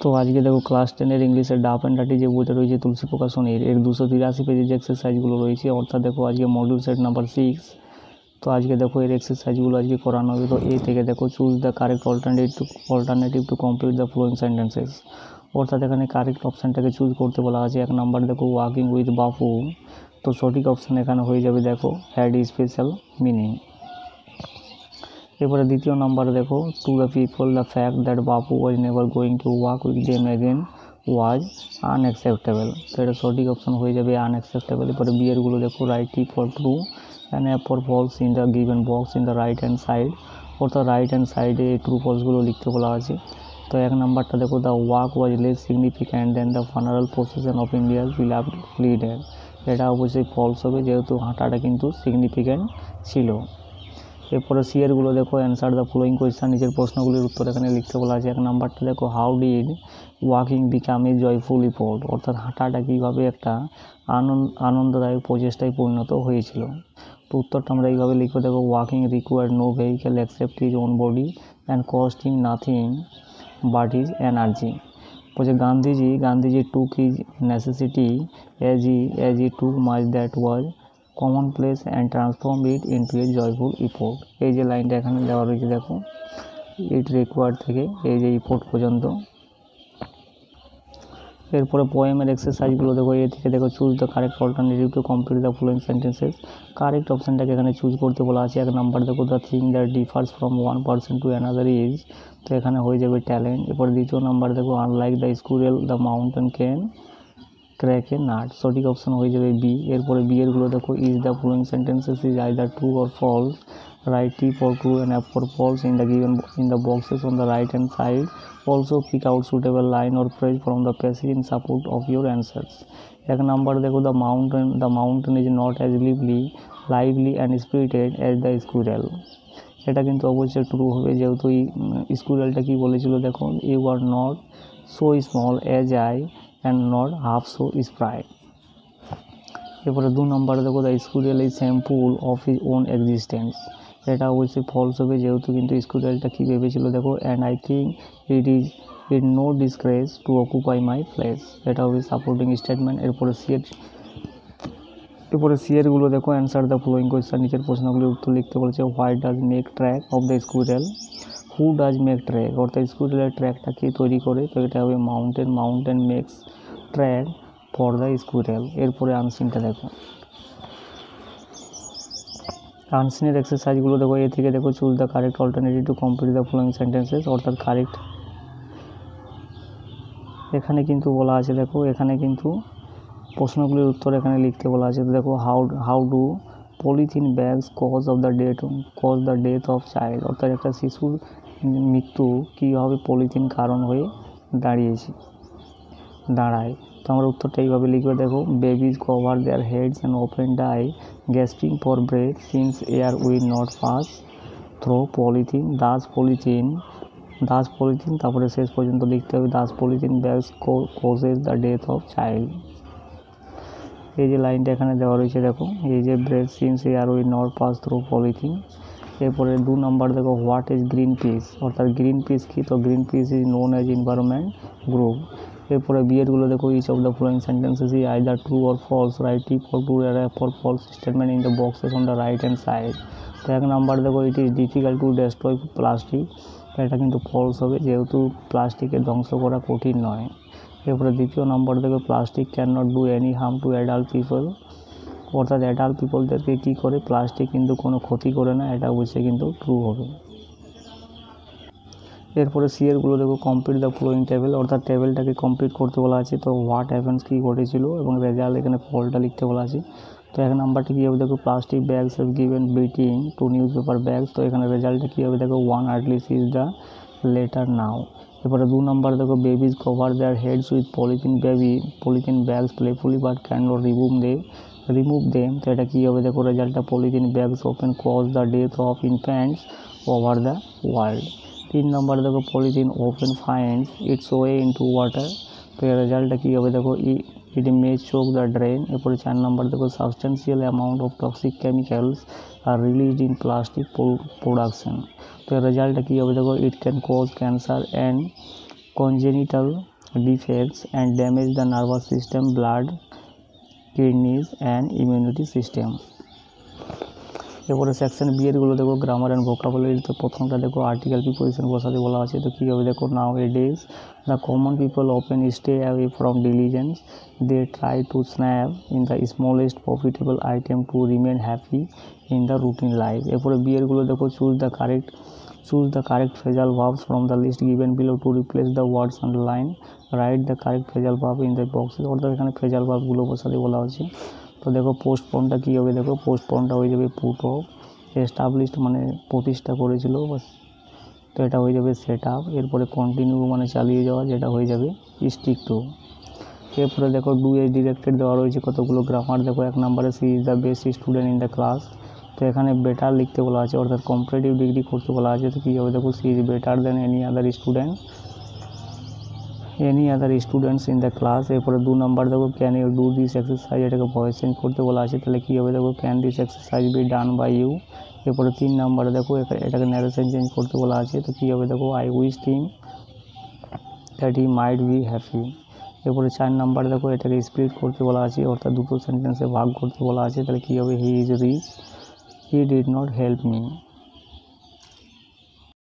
তো আজকে দেখো ক্লাস 10-এর ইংলিশের ডাব অ্যান্ড ডাটি যে বইটা রয়েছে তুলসী প্রকাশনের এর 283 পেজের যে এক্সারসাইজগুলো রয়েছে, অর্থাৎ দেখো আজকে মডিউল সেট নাম্বার 6। তো আজকে দেখো এর এক্সারসাইজগুলো আজকে করানো হবে। তো এ থেকে দেখো choose the correct alternative to complete the following sentences, অর্থাৎ এখানে কারেক্ট অপশানটাকে চুজ করতে বলা আছে। 1 নাম্বার দেখো ওয়াকিং উইথ বাপু, তো সঠিক অপশান এখানে হয়ে যাবে দেখো হ্যাড স্পেশাল মিনিং। এরপরে দ্বিতীয় নাম্বার দেখো to the people the fact that Bapu was never going to walk with them again was unacceptable, তো এটা সঠিক অপশান হয়ে যাবে আনঅ্যাকসেপ্টেবল। এরপরে বিয়েরগুলো দেখো write T for true and app for false in the given box in the right hand side, অর্থাৎ right hand সাইডে ট্রু ফলসগুলো লিখতে বলা আছে। তো 1 নাম্বারটা দেখো the walk was less significant than the funeral procession of India's beloved leader, এটা অবশ্যই ফলস হবে যেহেতু হাঁটাটা কিন্তু সিগনিফিক্যান্ট ছিল। এরপরে সিয়ারগুলো দেখো অ্যান্সার দ্য ফলোয়িং কোয়েশ্চেন, নিজের প্রশ্নগুলির উত্তর এখানে লিখতে বলা আছে। 1 নাম্বারটা দেখো how did walking become a joyful report, অর্থাৎ হাঁটাটা কীভাবে একটা আনন্দদায়ক প্রচেষ্টায় পরিণত হয়েছিল। তো উত্তরটা আমরা এইভাবে লিখবো দেখো walking required no vehicle accept his own body and cost him nothing but his energy. বলছে Gandhiji took his necessity as he took much that was commonplace and transformed it into a joyful effort, এই যে লাইনটা এখানে দেওয়া রয়েছে দেখো ইট required থেকে এই যে ইফোর্ট পর্যন্ত। এরপরে পোয়েমের এক্সারসাইজগুলো দেখো এ থেকে দেখো choose the correct alternative to complete the following sentences, correct অপশানটাকে এখানে চুজ করতে বলা আছে। 1 নাম্বার দেখো the thing that differs from one person to another is, তো এখানে হয়ে যাবে ট্যালেন্ট। এরপরে দ্বিতীয় নাম্বার দেখো unlike the squirrel the mountain can crack a nut, সঠিক অপশান হয়ে যাবে বি। এরপরে বিয়েরগুলো দেখো is the following sentences is either true or false, write T for true and app for false in the boxes on the right hand side, also pick out suitable line or phrase from the passage in support of your answers। 1 number দেখো the mountain is not as lively and spirited as the squirrel, এটা কিন্তু অবশ্যই true হবে যেহেতু এই স্কুরেলটা কি বলেছিল দেখো you are not so small as I and not half so spry। এরপরে 2 নাম্বার দেখো the squirrel is sample of his own existence, এটা অবশ্যই ফলস হবে যেহেতু কিন্তু স্কুরেলটা কী ভেবেছিল দেখো and I think it no disgrace to occupy my place, এটা হবে সাপোর্টিং স্টেটমেন্ট। এরপরে সিয়ারগুলো দেখো অ্যান্সার দ্য ফলোয়িং কোয়েশ্চেন, নিচের প্রশ্নগুলির উত্তর লিখতে বলেছে। Why does make track of the squirrel, who does make track, অর্থাৎ স্কুরেলের ট্র্যাকটা কে তৈরি করে, তো এটা হবে mountain makes track for the squirrel. এরপরে আনসিনটা দেখো আনসিনের এক্সারসাইজগুলো দেখো এ থেকে দেখো choose the correct alternative to complete the following sentences, অর্থাৎ কারেক্ট এখানে কিন্তু বলা আছে দেখো এখানে কিন্তু প্রশ্নগুলির উত্তর এখানে লিখতে বলা আছে। তো দেখো how do polythene bags cause the death of child, অর্থাৎ একটা শিশুর মৃত্যু কীভাবে পলিথিন কারণ হয়ে দাঁড়ায়। তো আমরা উত্তরটা এইভাবে লিখবে দেখো babies cover their heads and open die gasping for breath since air will not pass through polythene thus polythene তারপরে শেষ পর্যন্ত লিখতে হবে thus polythene bags causes the death of child, এই যে লাইনটা এখানে দেওয়া রয়েছে দেখো এই যে breath since air will not pass through polythene. এরপরে 2 নাম্বার দেখো হোয়াট ইজ গ্রিন পিস, অর্থাৎ গ্রিন পিস কি, তো green peace is known as environment group. এরপরে বিয়েরগুলো দেখো each of the following sentences is either true or false, write T for true and for false statement in the boxes on the right hand side. তো 1 number দেখো it is difficult to destroy plastic, এটা কিন্তু false হবে যেহেতু প্লাস্টিকে ধ্বংস করা কঠিন নয়। এরপরে দ্বিতীয় নম্বর দেখো plastic can not do any harm two adult people, অর্থাৎ অ্যাডাল্ট পিপলদেরকে কী করে প্লাস্টিক কিন্তু কোনো ক্ষতি করে না, এটা অবশ্যই কিন্তু ট্রু হবে। এরপরে সিয়ারগুলো দেখো কমপ্লিট দ্য ফলোয়িং টেবিল, অর্থাৎ টেবিলটাকে কমপ্লিট করতে বলা আছে। তো হোয়াট হ্যাপেন্স কী ঘটেছিল এবং রেজাল্ট এখানে ফলটা লিখতে বলা আছে। তো 1 নাম্বারটি কী হবে দেখো plastic bags have given beating to newspaper bags, তো এখানে রেজাল্টটা কী হবে দেখো one artless is the latter now. এরপরে 2 নাম্বার দেখো babies cover their heads with polythene bags playfully but can not remove them, তো এটা কী হবে দেখো রেজাল্টটা polythene bags open cause the death of infants over the world. 3 number দেখো polythene open finds its way into water, তো এর রেজাল্টটা কী হবে দেখো ইট মে চোক দ্য ড্রেন। এরপরে 4 নাম্বার দেখো substantial amount of toxic chemicals are released in plastic production, তো এর রেজাল্টটা কী হবে দেখো it can cause cancer and congenital defects and damage the nervous system, blood, kidneys and immunity system. এরপরে সেকশন বি এরগুলো দেখো গ্রামার অ্যান্ড ভোকাবুলারি। তো প্রথমটা দেখো আর্টিকেল প্রিপোজিশন বসাতে বলা আছে। তো কী হবে দেখো, nowadays the common people often stay away from diligence, they try to snap in the smallest profitable item to remain happy in the routine life. এরপরে বি এরগুলো দেখো choose the correct phrasal verbs from the list given below to replace the words underline, write the correct phrasal verb in the boxes. অর্থাৎ এখানে phrasal ভার্বগুলো বসাতে বলা হচ্ছে। তো দেখো পোস্টপনটা কী হবে, দেখো পোস্টপনটা হয়ে যাবে পুট অফ, এস্টাবলিশড মানে প্রতিষ্ঠা করেছিল, তো এটা হয়ে যাবে সেট আপ। এরপরে কন্টিনিউ মানে চালিয়ে যাওয়া, যেটা হয়ে যাবে স্টিক টু। এরপরে দেখো ডু এজ ডিরেক্টেড দেওয়া রয়েছে কতগুলো গ্রামার। দেখো 1 নম্বরে she is the best student in the class. তো এখানে বেটার লিখতে বলা আছে, অর্থাৎ কম্পারেটিভ ডিগ্রি করতে বলা আছে। তো কী হবে দেখো, she is better than any other students in the class. এরপরে 2 নম্বর দেখো can you do this exercise, এটাকে ভয়েস চেঞ্জ করতে বলা আছে। তাহলে কী হবে দেখো, can this exercise be done by you. এরপরে 3 নম্বরে দেখো এটাকে ন্যারেশন চেঞ্জ করতে বলা আছে। তো কী হবে দেখো, I wish him that he might be happy. এরপরে 4 নম্বর দেখো এটাকে স্প্লিট করতে বলা আছে, অর্থাৎ দুটো সেন্টেন্সে ভাগ করতে বলা আছে। তাহলে কী হবে, he is rich, he did not help me.